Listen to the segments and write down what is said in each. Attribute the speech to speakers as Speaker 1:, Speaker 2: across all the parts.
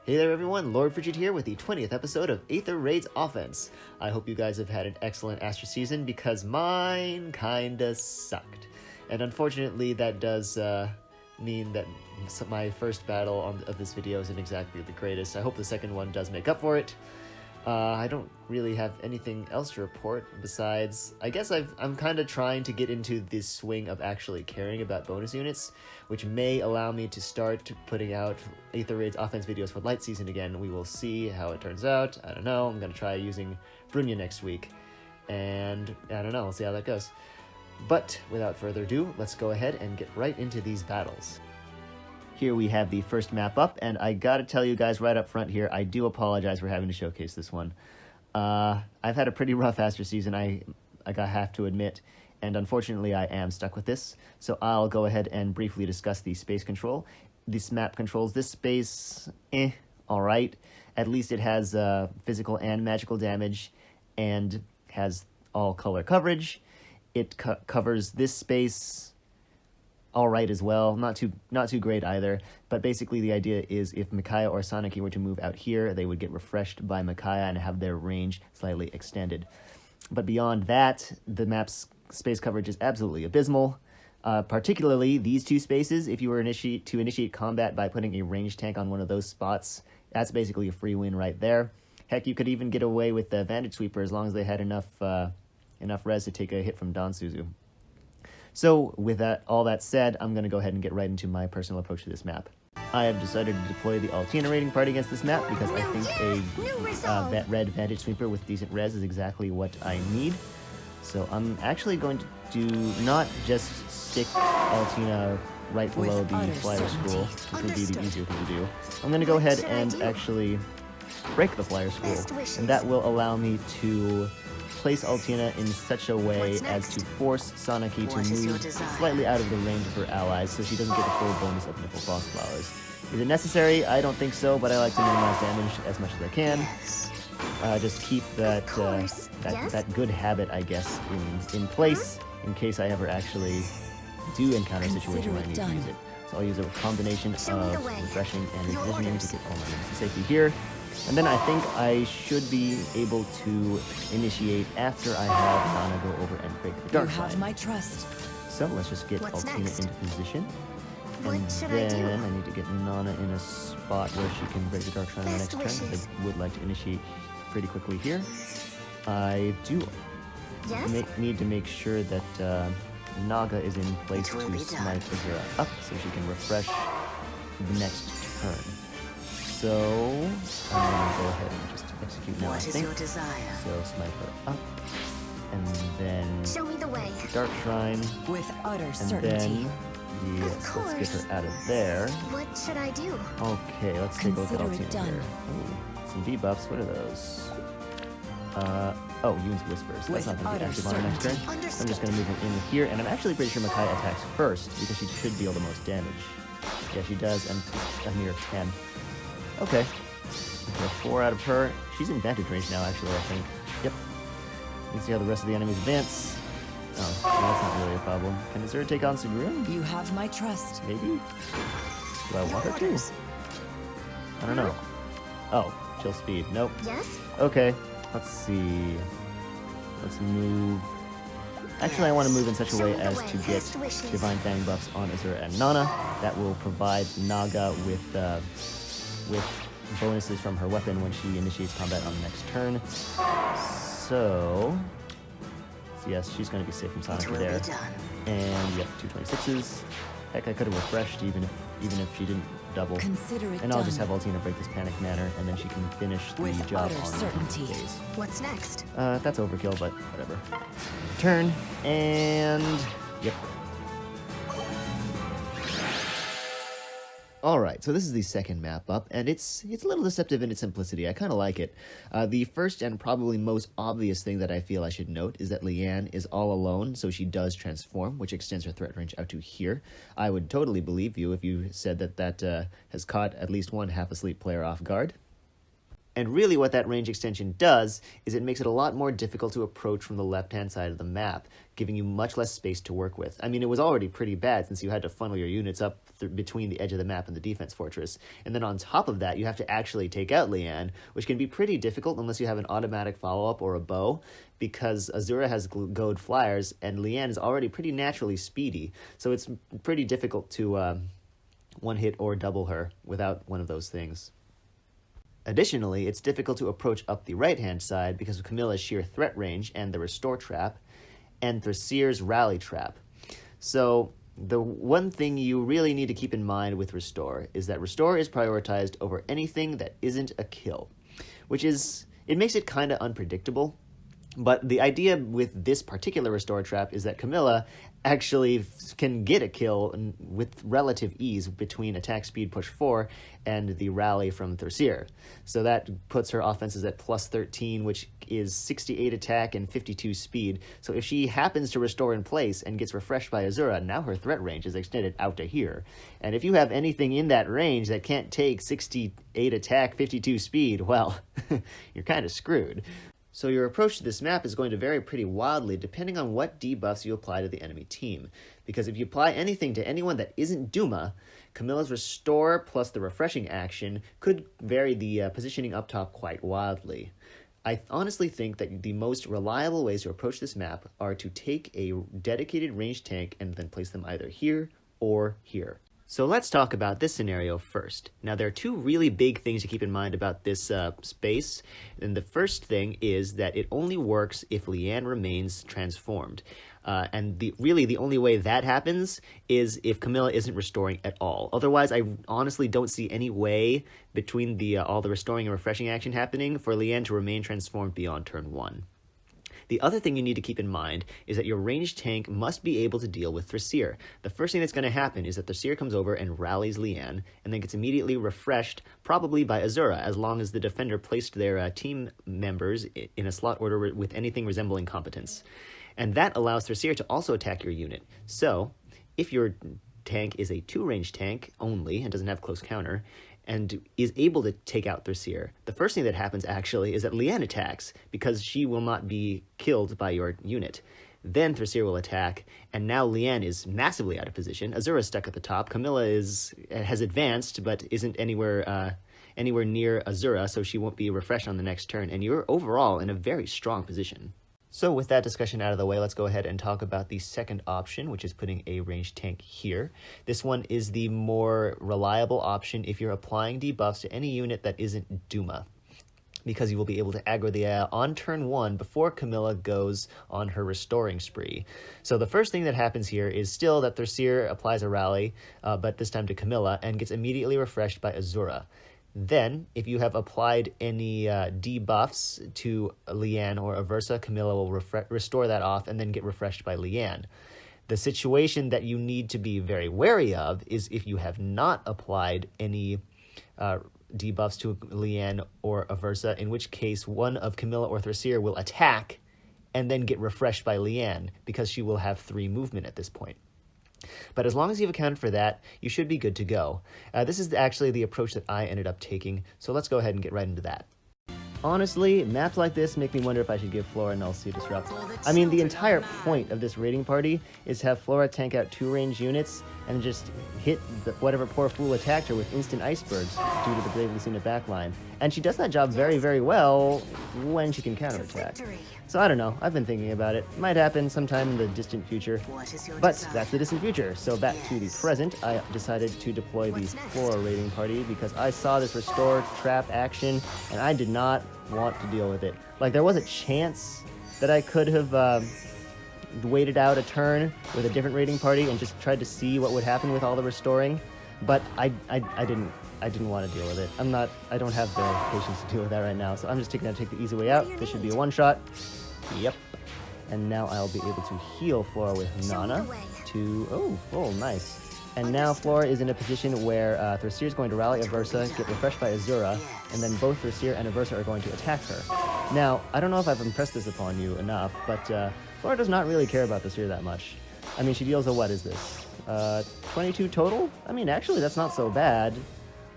Speaker 1: Hey there everyone, Lord Frigid here with the 20th episode of Aether Raid's Offense. I hope you guys have had an excellent Astra season because mine kinda sucked. And unfortunately that does mean that my first battle of this video isn't exactly the greatest. I hope the second one does make up for it. I don't really have anything else to report besides, I guess I'm kind of trying to get into this swing of actually caring about bonus units, which may allow me to start putting out Aether Raid's offense videos for light season again. We will see how it turns out. I don't know. I'm going to try using Brunya next week, and I don't know. We'll see how that goes. But without further ado, let's go ahead and get right into these battles. Here we have the first map up, and I gotta tell you guys right up front here, I do apologize for having to showcase this one. I've had a pretty rough Astra season, I have to admit, and unfortunately I am stuck with this, so I'll go ahead and briefly discuss the space control. This map controls this space, alright. At least it has physical and magical damage, and has all color coverage. It covers this space alright as well, not too great either, but basically the idea is if Micaiah or Sanaki were to move out here, they would get refreshed by Micaiah and have their range slightly extended. But beyond that, the map's space coverage is absolutely abysmal, particularly these two spaces. If you were to initiate combat by putting a ranged tank on one of those spots, that's basically a free win right there. Heck, you could even get away with the Vantage Sweeper as long as they had enough res to take a hit from Don Suzu. So, with all that said, I'm going to go ahead and get right into my personal approach to this map. I have decided to deploy the Altina raiding party against this map because I think that red Vantage Sweeper with decent res is exactly what I need. So I'm actually going to do not just stick Altina right below the flyer school, which would be the easier thing to do. I'm going to go ahead and actually break the flyer school, and that will allow me to place Altina in such a way as to force Sanaki to move slightly out of the range of her allies so she doesn't get the full bonus of Nipple Frost Flowers. Is it necessary? I don't think so, but I like to minimize damage as much as I can. Just keep that good habit, I guess, in place in case I ever actually do encounter a situation where I need to use it. So I'll use a combination of refreshing and revisioning to get all my units to safety here. And then I think I should be able to initiate after I have Nana go over and break the dark side.
Speaker 2: You have my trust.
Speaker 1: So let's just get Altina into position. And then I need to get Nana in a spot where she can break the dark side on the next turn, because I would like to initiate pretty quickly here. I do need to make sure that Naga is in place to smite Azura up so she can refresh the next turn. So, I'm going to go ahead and just execute now, I think. So, smite her up, and then
Speaker 3: show me the way.
Speaker 1: Dark Shrine,
Speaker 2: with utter
Speaker 1: and
Speaker 2: certainty.
Speaker 1: then, yes, let's get her out of there.
Speaker 3: What should I do?
Speaker 1: Okay, let's take a look at
Speaker 2: Consider it
Speaker 1: Altina
Speaker 2: done.
Speaker 1: here. Ooh, some debuffs, what are those? Yune's Whispers. That's not going to be active on her next turn. I'm just going to move her in here, and I'm actually pretty sure Micaiah attacks first, because she should deal the most damage. Yeah, she does, and a mere 10. Okay. 4 out of her. She's in vantage range now, actually, I think. Yep. You can see how the rest of the enemies advance. Oh, well, that's not really a problem. Can Azura take on Sugrun?
Speaker 2: You have my trust.
Speaker 1: Maybe? Do I want her to? I don't know. Oh, chill speed. Nope.
Speaker 3: Yes?
Speaker 1: Okay. Let's see. Let's move. Actually, I want to move in such a way as to get Divine Fang buffs on Azura and Nana. That will provide Naga with bonuses from her weapon when she initiates combat on the next turn. So yes, she's going to be safe from Sonic there. And yep, 226s. Heck, I could have refreshed even if she didn't double.
Speaker 2: Consider it
Speaker 1: and I'll
Speaker 2: done.
Speaker 1: just have Altina break this Panic Manor, and then she can finish the
Speaker 2: With
Speaker 1: job
Speaker 2: utter
Speaker 1: on
Speaker 2: certainty.
Speaker 1: days.
Speaker 3: What's next?
Speaker 1: That's overkill, but whatever. Turn, and yep. Alright, so this is the second map up, and it's a little deceptive in its simplicity. I kind of like it. The first and probably most obvious thing that I feel I should note is that Leanne is all alone, so she does transform, which extends her threat range out to here. I would totally believe you if you said that has caught at least one half-asleep player off guard. And really what that range extension does is it makes it a lot more difficult to approach from the left-hand side of the map, giving you much less space to work with. I mean, it was already pretty bad since you had to funnel your units up between the edge of the map and the defense fortress. And then on top of that, you have to actually take out Leanne, which can be pretty difficult unless you have an automatic follow-up or a bow, because Azura has goad flyers, and Leanne is already pretty naturally speedy. So it's pretty difficult to one-hit or double her without one of those things. Additionally, it's difficult to approach up the right-hand side because of Camilla's sheer threat range and the Restore Trap, and Thraseer's Rally Trap. So the one thing you really need to keep in mind with Restore is that Restore is prioritized over anything that isn't a kill, which is, it makes it kind of unpredictable. But the idea with this particular Restore Trap is that Camilla actually can get a kill with relative ease between attack speed push 4 and the rally from Thraseer. So that puts her offenses at plus 13, which is 68 attack and 52 speed. So if she happens to restore in place and gets refreshed by Azura, now her threat range is extended out to here. And if you have anything in that range that can't take 68 attack, 52 speed, well, you're kind of screwed. So your approach to this map is going to vary pretty wildly depending on what debuffs you apply to the enemy team. Because if you apply anything to anyone that isn't Duma, Camilla's Restore plus the refreshing action could vary the positioning up top quite wildly. I honestly think that the most reliable ways to approach this map are to take a dedicated ranged tank and then place them either here or here. So let's talk about this scenario first. Now, there are two really big things to keep in mind about this space. And the first thing is that it only works if Leanne remains transformed. And the only way that happens is if Camilla isn't restoring at all. Otherwise, I honestly don't see any way between all the restoring and refreshing action happening for Leanne to remain transformed beyond turn 1. The other thing you need to keep in mind is that your ranged tank must be able to deal with Thraseer. The first thing that's going to happen is that Thraseer comes over and rallies Leanne, and then gets immediately refreshed, probably by Azura, as long as the defender placed their team members in a slot order with anything resembling competence. And that allows Thraseer to also attack your unit. So, if your tank is a 2-range tank only and doesn't have close counter, and is able to take out Thraseer, the first thing that happens actually is that Leanne attacks, because she will not be killed by your unit. Then Thraseer will attack, and now Leanne is massively out of position. Azura's stuck at the top. Camilla has advanced, but isn't anywhere near Azura, so she won't be refreshed on the next turn, and you're overall in a very strong position. So with that discussion out of the way, let's go ahead and talk about the second option, which is putting a ranged tank here. This one is the more reliable option if you're applying debuffs to any unit that isn't Duma, because you will be able to aggro the on turn 1 before Camilla goes on her restoring spree. So the first thing that happens here is still that Thraseer applies a rally, but this time to Camilla, and gets immediately refreshed by Azura. Then, if you have applied any debuffs to Leanne or Aversa, Camilla will restore that off and then get refreshed by Leanne. The situation that you need to be very wary of is if you have not applied any debuffs to Leanne or Aversa, in which case one of Camilla or Thraseer will attack and then get refreshed by Leanne, because she will have 3 movement at this point. But as long as you've accounted for that, you should be good to go. This is actually the approach that I ended up taking, so let's go ahead and get right into that. Honestly, maps like this make me wonder if I should give Flora Null C Disrupt. I mean, the entire point of this raiding party is to have Flora tank out 2 range units and just hit whatever poor fool attacked her with instant icebergs due to the Bravely Lucina backline. And she does that job very, very well when she can counterattack. So I don't know, I've been thinking about it. Might happen sometime in the distant future. But that's the distant future. So back to the present, I decided to deploy the Flora raiding party because I saw this restore trap action and I did not want to deal with it. Like, there was a chance that I could have waited out a turn with a different raiding party and just tried to see what would happen with all the restoring, but I didn't want to deal with it. I don't have the patience to deal with that right now, so I'm just gonna take the easy way out. This should be a one-shot. Yep. And now I'll be able to heal Flora with Nana to... Oh, nice. And now Flora is in a position where Thraseer is going to rally Aversa, get refreshed by Azura, and then both Thraseer and Aversa are going to attack her. Now, I don't know if I've impressed this upon you enough, but Flora does not really care about Thraseer that much. I mean, she deals a, what is this? 22 total? I mean, actually, that's not so bad.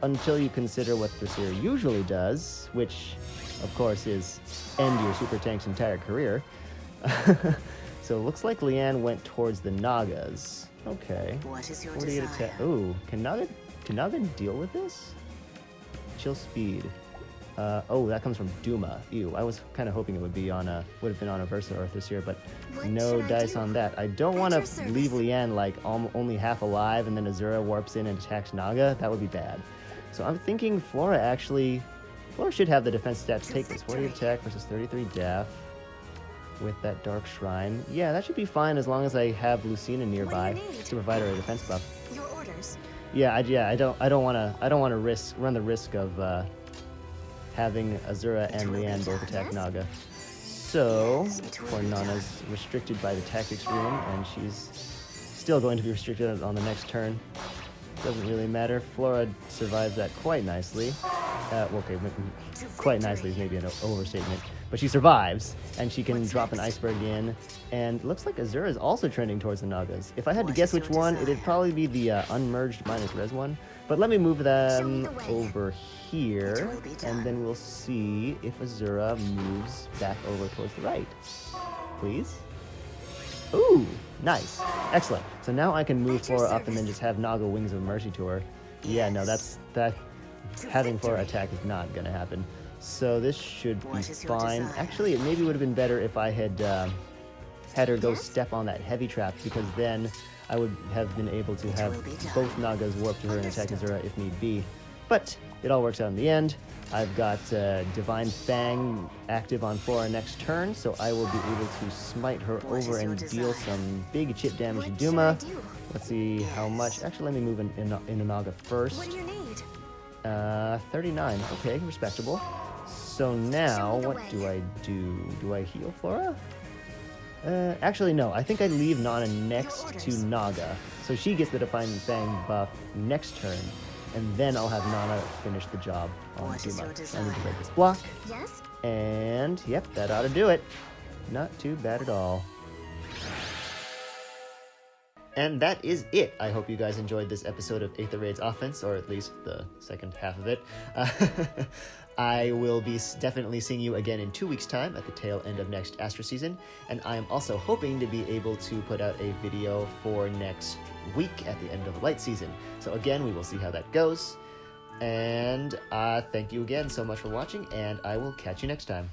Speaker 1: until you consider what Thracier usually does, which, of course, is end your super tank's entire career. So it looks like Leanne went towards the Nagas. Okay.
Speaker 2: What is your
Speaker 1: 48
Speaker 2: desire?
Speaker 1: attack. Ooh, can Naga deal with this? Chill speed. Oh, that comes from Duma. Ew, I was kind of hoping it would have been on a Versa or a Thracier, but
Speaker 3: What
Speaker 1: no
Speaker 3: should I
Speaker 1: dice
Speaker 3: do?
Speaker 1: on that. I don't
Speaker 3: At
Speaker 1: want
Speaker 3: your
Speaker 1: to
Speaker 3: service.
Speaker 1: leave Leanne like only half alive, and then Azura warps in and attacks Naga. That would be bad. So I'm thinking Flora should have the defense stats
Speaker 3: To
Speaker 1: take this 40
Speaker 3: victory.
Speaker 1: attack versus 33 def with that Dark Shrine. Yeah, that should be fine as long as I have Lucina nearby
Speaker 3: need?
Speaker 1: to provide her a defense buff.
Speaker 3: Your orders.
Speaker 1: I don't want to run the risk of having Azura and
Speaker 2: will be
Speaker 1: Leanne both
Speaker 2: done.
Speaker 1: attack
Speaker 3: Yes?
Speaker 1: Naga. So,
Speaker 2: Yes, it will
Speaker 1: poor
Speaker 2: be
Speaker 1: Nana's restricted by the tactics room, and she's still going to be restricted on the next turn. Doesn't really matter. Flora survives that quite nicely. Okay, quite nicely is maybe an overstatement. But she survives, and she can
Speaker 3: What's
Speaker 1: drop an
Speaker 3: next?
Speaker 1: iceberg in. And it looks like Azura is also trending towards the Nagas. If I had to
Speaker 2: What
Speaker 1: guess
Speaker 2: is your
Speaker 1: which one, it'd
Speaker 2: desire?
Speaker 1: probably be the unmerged minus res one. But let me move
Speaker 3: Show me
Speaker 1: them
Speaker 3: the way.
Speaker 1: over here,
Speaker 2: It will be done.
Speaker 1: and then we'll see if Azura moves back over towards the right. Please? Ooh, nice. Excellent. So now I can move
Speaker 3: At your
Speaker 1: Flora up and then
Speaker 3: service.
Speaker 1: just have Naga Wings of Mercy to her. Yeah, no,
Speaker 2: Yes.
Speaker 1: that
Speaker 3: To
Speaker 1: having Flora
Speaker 3: victory.
Speaker 1: attack is not going to happen. So this should be
Speaker 2: What is your
Speaker 1: fine.
Speaker 2: desire?
Speaker 1: Actually, it maybe would have been better if I had had her go
Speaker 3: Yes?
Speaker 1: step on that heavy trap, because then I would have been able to have
Speaker 2: will be done.
Speaker 1: both Nagas warp to her and attack
Speaker 3: Understood.
Speaker 1: Azura if need be. But it all works out in the end. I've got Divine Fang active on Flora next turn, so I will be able to smite her
Speaker 2: What is
Speaker 1: over
Speaker 2: your
Speaker 1: and deal
Speaker 2: desire?
Speaker 1: some big chip damage to
Speaker 3: What
Speaker 1: Duma.
Speaker 3: should I do?
Speaker 1: Let's see how much. Actually, let me move in Naga first.
Speaker 3: What do you need?
Speaker 1: 39. Okay, respectable. So now,
Speaker 3: the
Speaker 1: what
Speaker 3: way.
Speaker 1: do I do? Do I heal Flora? Actually, no. I think I leave Nana next to
Speaker 3: orders.
Speaker 1: Naga. So she gets the Divine Fang buff next turn. And then I'll have Nana finish the job on
Speaker 2: What is
Speaker 1: Duma.
Speaker 2: your
Speaker 1: I need to
Speaker 2: desire?
Speaker 1: break this block.
Speaker 3: Yes?
Speaker 1: And, yep, that ought to do it. Not too bad at all. And that is it. I hope you guys enjoyed this episode of Aether Raid's Offense, or at least the second half of it. I will be definitely seeing you again in 2 weeks' time at the tail end of next Astra season, and I am also hoping to be able to put out a video for next week at the end of the light season. So again, we will see how that goes. And thank you again so much for watching, and I will catch you next time.